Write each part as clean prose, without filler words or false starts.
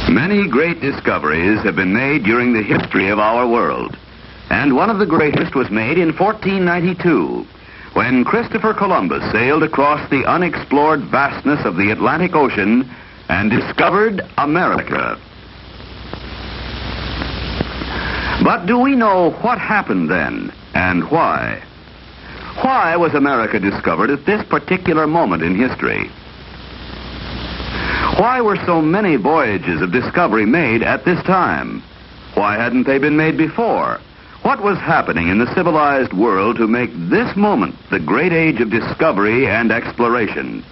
Many great discoveries have been made during the history of our world. And one of the greatest was made in 1492, when Christopher Columbus sailed across the unexplored vastness of the Atlantic Ocean and discovered America. But do we know what happened then, and why? Why was America discovered at this particular moment in history? Why were so many voyages of discovery made at this time? Why hadn't they been made before? What was happening in the civilized world to make this moment the great age of discovery and exploration?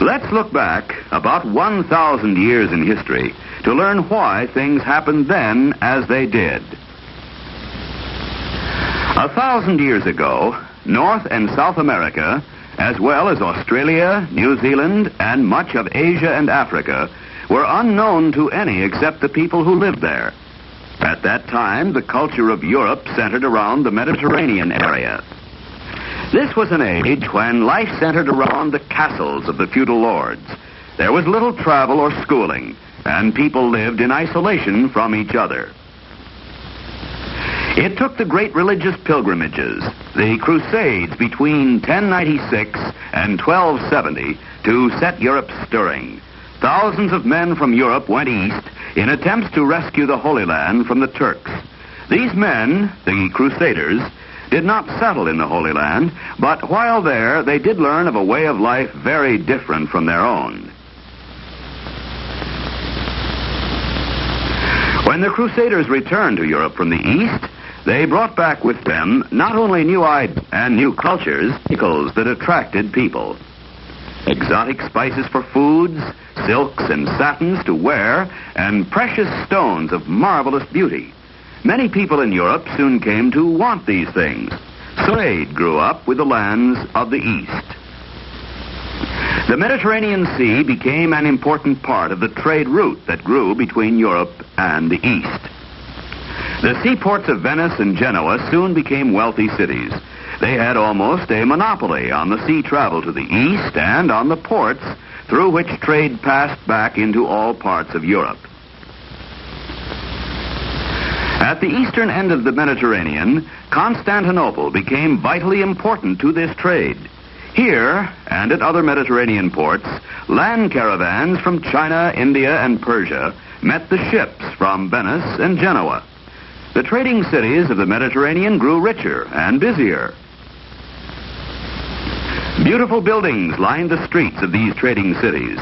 Let's look back about 1,000 years in history to learn why things happened then as they did. 1,000 years ago, North and South America, as well as Australia, New Zealand, and much of Asia and Africa, were unknown to any except the people who lived there. At that time, the culture of Europe centered around the Mediterranean area. This was an age when life centered around the castles of the feudal lords. There was little travel or schooling, and people lived in isolation from each other. It took the great religious pilgrimages, the Crusades between 1096 and 1270, to set Europe stirring. Thousands of men from Europe went east in attempts to rescue the Holy Land from the Turks. These men, the Crusaders, did not settle in the Holy Land, but while there, they did learn of a way of life very different from their own. When the Crusaders returned to Europe from the east, they brought back with them not only new ideas and new cultures, that attracted people. Exotic spices for foods, silks and satins to wear, and precious stones of marvelous beauty. Many people in Europe soon came to want these things. So trade grew up with the lands of the East. The Mediterranean Sea became an important part of the trade route that grew between Europe and the East. The seaports of Venice and Genoa soon became wealthy cities. They had almost a monopoly on the sea travel to the east and on the ports through which trade passed back into all parts of Europe. At the eastern end of the Mediterranean, Constantinople became vitally important to this trade. Here, and at other Mediterranean ports, land caravans from China, India, and Persia met the ships from Venice and Genoa. The trading cities of the Mediterranean grew richer and busier. Beautiful buildings lined the streets of these trading cities.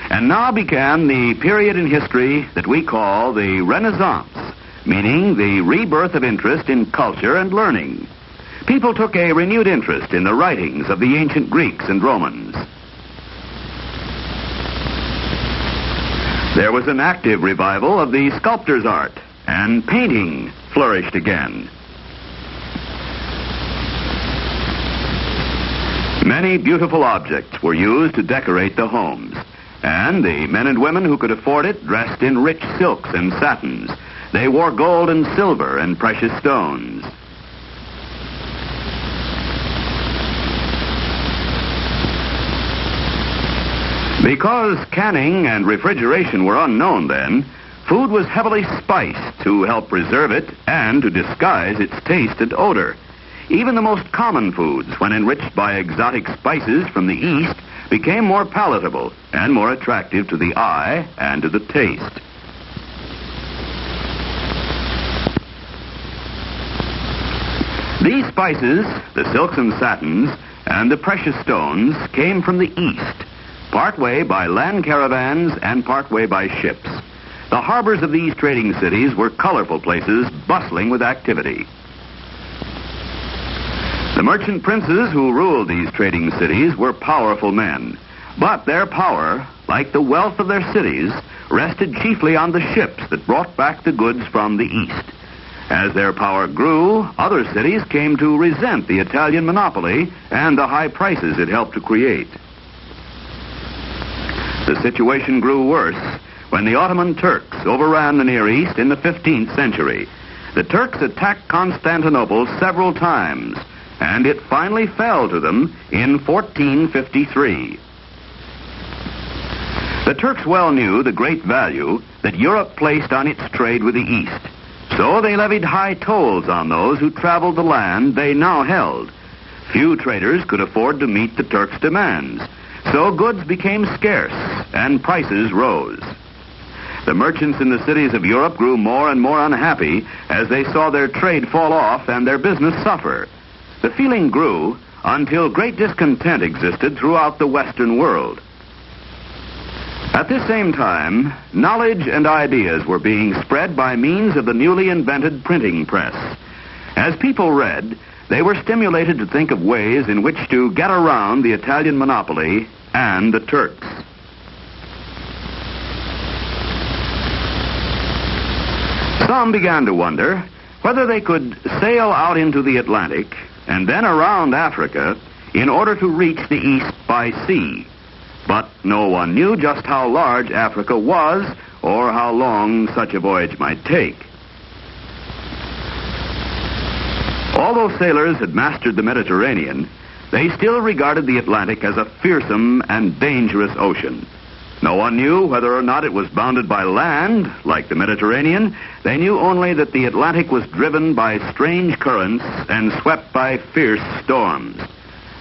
And now began the period in history that we call the Renaissance, meaning the rebirth of interest in culture and learning. People took a renewed interest in the writings of the ancient Greeks and Romans. There was an active revival of the sculptor's art, and painting flourished again. Many beautiful objects were used to decorate the homes, and the men and women who could afford it dressed in rich silks and satins. They wore gold and silver and precious stones. Because canning and refrigeration were unknown then, food was heavily spiced to help preserve it and to disguise its taste and odor. Even the most common foods, when enriched by exotic spices from the East, became more palatable and more attractive to the eye and to the taste. These spices, the silks and satins, and the precious stones came from the East, partway by land caravans and partway by ships. The harbors of these trading cities were colorful places bustling with activity. The merchant princes who ruled these trading cities were powerful men, but their power, like the wealth of their cities, rested chiefly on the ships that brought back the goods from the East. As their power grew, other cities came to resent the Italian monopoly and the high prices it helped to create. The situation grew worse when the Ottoman Turks overran the Near East in the 15th century. The Turks attacked Constantinople several times, and it finally fell to them in 1453. The Turks well knew the great value that Europe placed on its trade with the East, so they levied high tolls on those who traveled the land they now held. Few traders could afford to meet the Turks' demands, so goods became scarce and prices rose. The merchants in the cities of Europe grew more and more unhappy as they saw their trade fall off and their business suffer. The feeling grew until great discontent existed throughout the Western world. At this same time, knowledge and ideas were being spread by means of the newly invented printing press. As people read, they were stimulated to think of ways in which to get around the Italian monopoly and the Turks. Some began to wonder whether they could sail out into the Atlantic and then around Africa in order to reach the East by sea. But no one knew just how large Africa was or how long such a voyage might take. Although sailors had mastered the Mediterranean, they still regarded the Atlantic as a fearsome and dangerous ocean. No one knew whether or not it was bounded by land, like the Mediterranean. They knew only that the Atlantic was driven by strange currents and swept by fierce storms.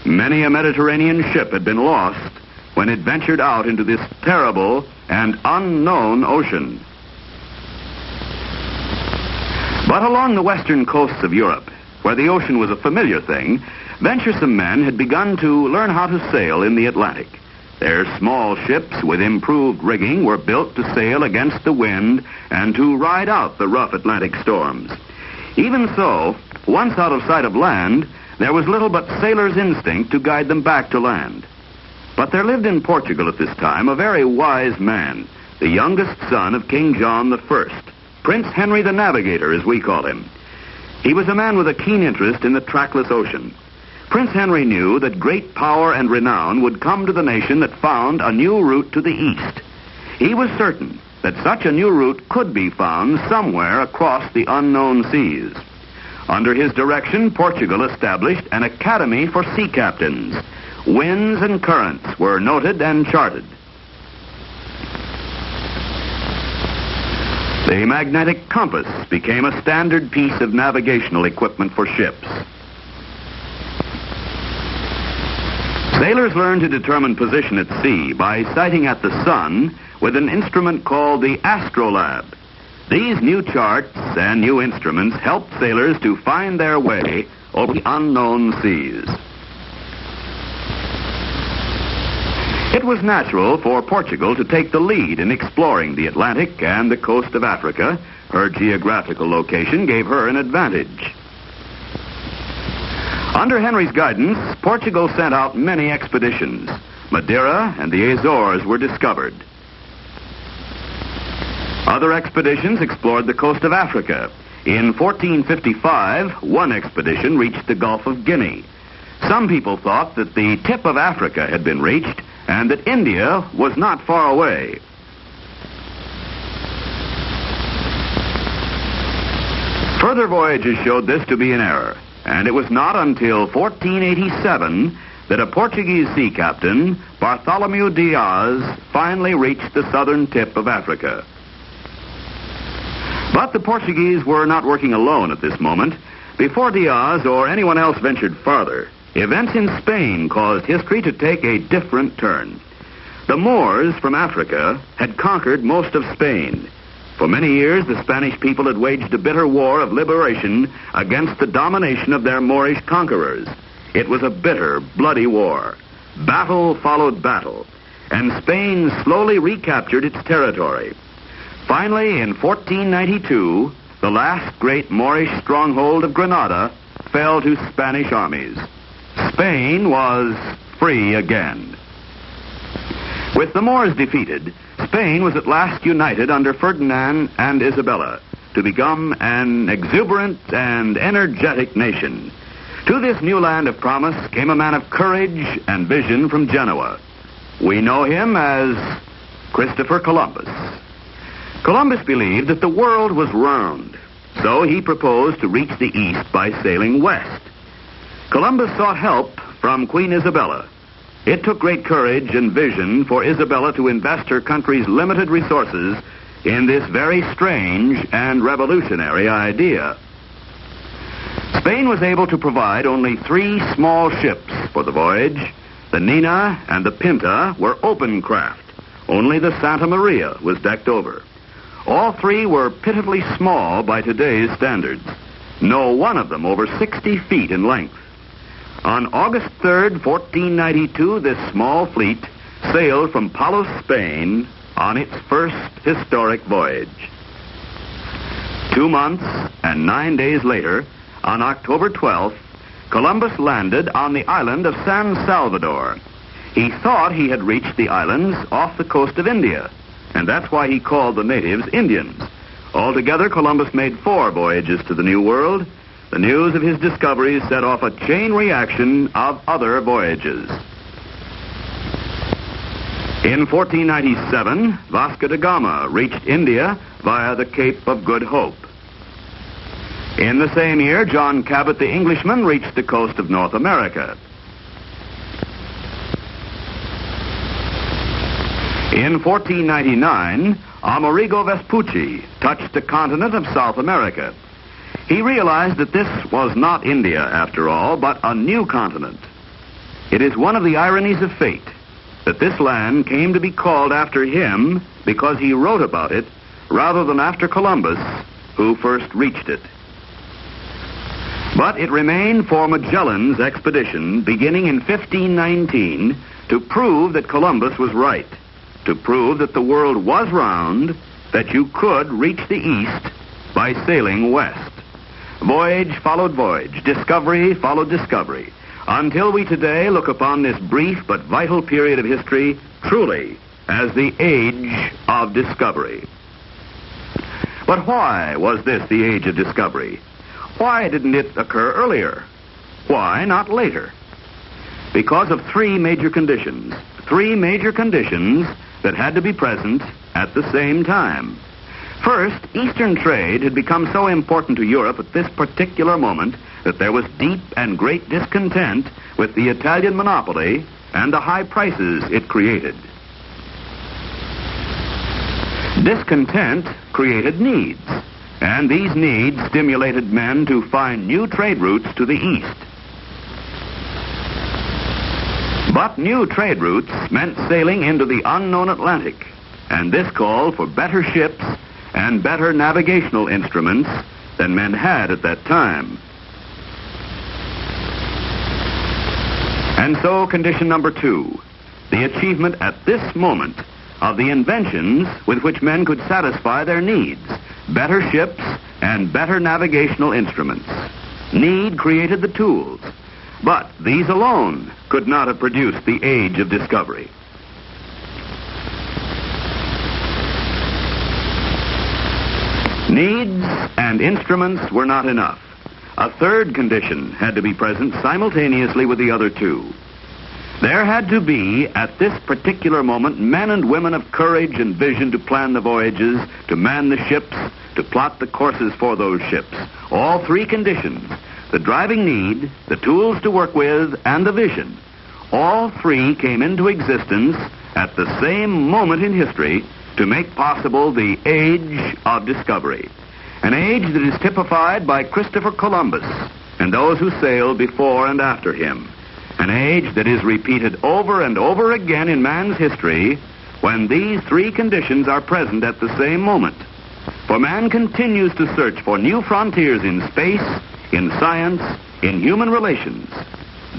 Many a Mediterranean ship had been lost when it ventured out into this terrible and unknown ocean. But along the western coasts of Europe, where the ocean was a familiar thing, venturesome men had begun to learn how to sail in the Atlantic. Their small ships with improved rigging were built to sail against the wind and to ride out the rough Atlantic storms. Even so, once out of sight of land, there was little but sailor's instinct to guide them back to land. But there lived in Portugal at this time a very wise man, the youngest son of King John I, Prince Henry the Navigator, as we call him. He was a man with a keen interest in the trackless ocean. Prince Henry knew that great power and renown would come to the nation that found a new route to the east. He was certain that such a new route could be found somewhere across the unknown seas. Under his direction, Portugal established an academy for sea captains. Winds and currents were noted and charted. The magnetic compass became a standard piece of navigational equipment for ships. Sailors learned to determine position at sea by sighting at the sun with an instrument called the Astrolabe. These new charts and new instruments helped sailors to find their way over the unknown seas. It was natural for Portugal to take the lead in exploring the Atlantic and the coast of Africa. Her geographical location gave her an advantage. Under Henry's guidance, Portugal sent out many expeditions. Madeira and the Azores were discovered. Other expeditions explored the coast of Africa. In 1455, one expedition reached the Gulf of Guinea. Some people thought that the tip of Africa had been reached and that India was not far away. Further voyages showed this to be an error, and it was not until 1487 that a Portuguese sea captain, Bartholomew Diaz, finally reached the southern tip of Africa. But the Portuguese were not working alone at this moment. Before Diaz or anyone else ventured farther, events in Spain caused history to take a different turn. The Moors from Africa had conquered most of Spain. For many years, the Spanish people had waged a bitter war of liberation against the domination of their Moorish conquerors. It was a bitter, bloody war. Battle followed battle, and Spain slowly recaptured its territory. Finally, in 1492, the last great Moorish stronghold of Granada fell to Spanish armies. Spain was free again. With the Moors defeated, Spain was at last united under Ferdinand and Isabella to become an exuberant and energetic nation. To this new land of promise came a man of courage and vision from Genoa. We know him as Christopher Columbus. Columbus believed that the world was round, so he proposed to reach the east by sailing west. Columbus sought help from Queen Isabella. It took great courage and vision for Isabella to invest her country's limited resources in this very strange and revolutionary idea. Spain was able to provide only 3 small ships for the voyage. The Nina and the Pinta were open craft. Only the Santa Maria was decked over. All 3 were pitifully small by today's standards. No one of them over 60 feet in length. On August 3rd, 1492, this small fleet sailed from Palos, Spain, on its first historic voyage. 2 months and 9 days later, on October 12th, Columbus landed on the island of San Salvador. He thought he had reached the islands off the coast of India, and that's why he called the natives Indians. Altogether, Columbus made 4 voyages to the New World. The news of his discoveries set off a chain reaction of other voyages. In 1497, Vasco da Gama reached India via the Cape of Good Hope. In the same year, John Cabot the Englishman reached the coast of North America. In 1499, Amerigo Vespucci touched the continent of South America. He realized that this was not India, after all, but a new continent. It is one of the ironies of fate that this land came to be called after him because he wrote about it rather than after Columbus, who first reached it. But it remained for Magellan's expedition, beginning in 1519, to prove that Columbus was right, to prove that the world was round, that you could reach the east by sailing west. Voyage followed voyage, discovery followed discovery, until we today look upon this brief but vital period of history truly as the age of discovery. But why was this the age of discovery? Why didn't it occur earlier? Why not later? Because of 3 major conditions. 3 major conditions that had to be present at the same time. First, Eastern trade had become so important to Europe at this particular moment that there was deep and great discontent with the Italian monopoly and the high prices it created. Discontent created needs, and these needs stimulated men to find new trade routes to the east. But new trade routes meant sailing into the unknown Atlantic, and this called for better ships and better navigational instruments than men had at that time. And so condition number 2, the achievement at this moment of the inventions with which men could satisfy their needs, better ships and better navigational instruments. Need created the tools, but these alone could not have produced the age of discovery. Needs and instruments were not enough. A third condition had to be present simultaneously with the other 2. There had to be, at this particular moment, men and women of courage and vision to plan the voyages, to man the ships, to plot the courses for those ships. All 3 conditions, the driving need, the tools to work with, and the vision, all 3 came into existence at the same moment in history to make possible the age of discovery. An age that is typified by Christopher Columbus and those who sailed before and after him. An age that is repeated over and over again in man's history when these 3 conditions are present at the same moment. For man continues to search for new frontiers in space, in science, in human relations.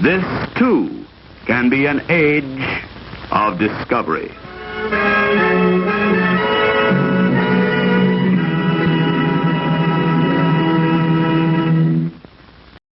This, too, can be an age of discovery.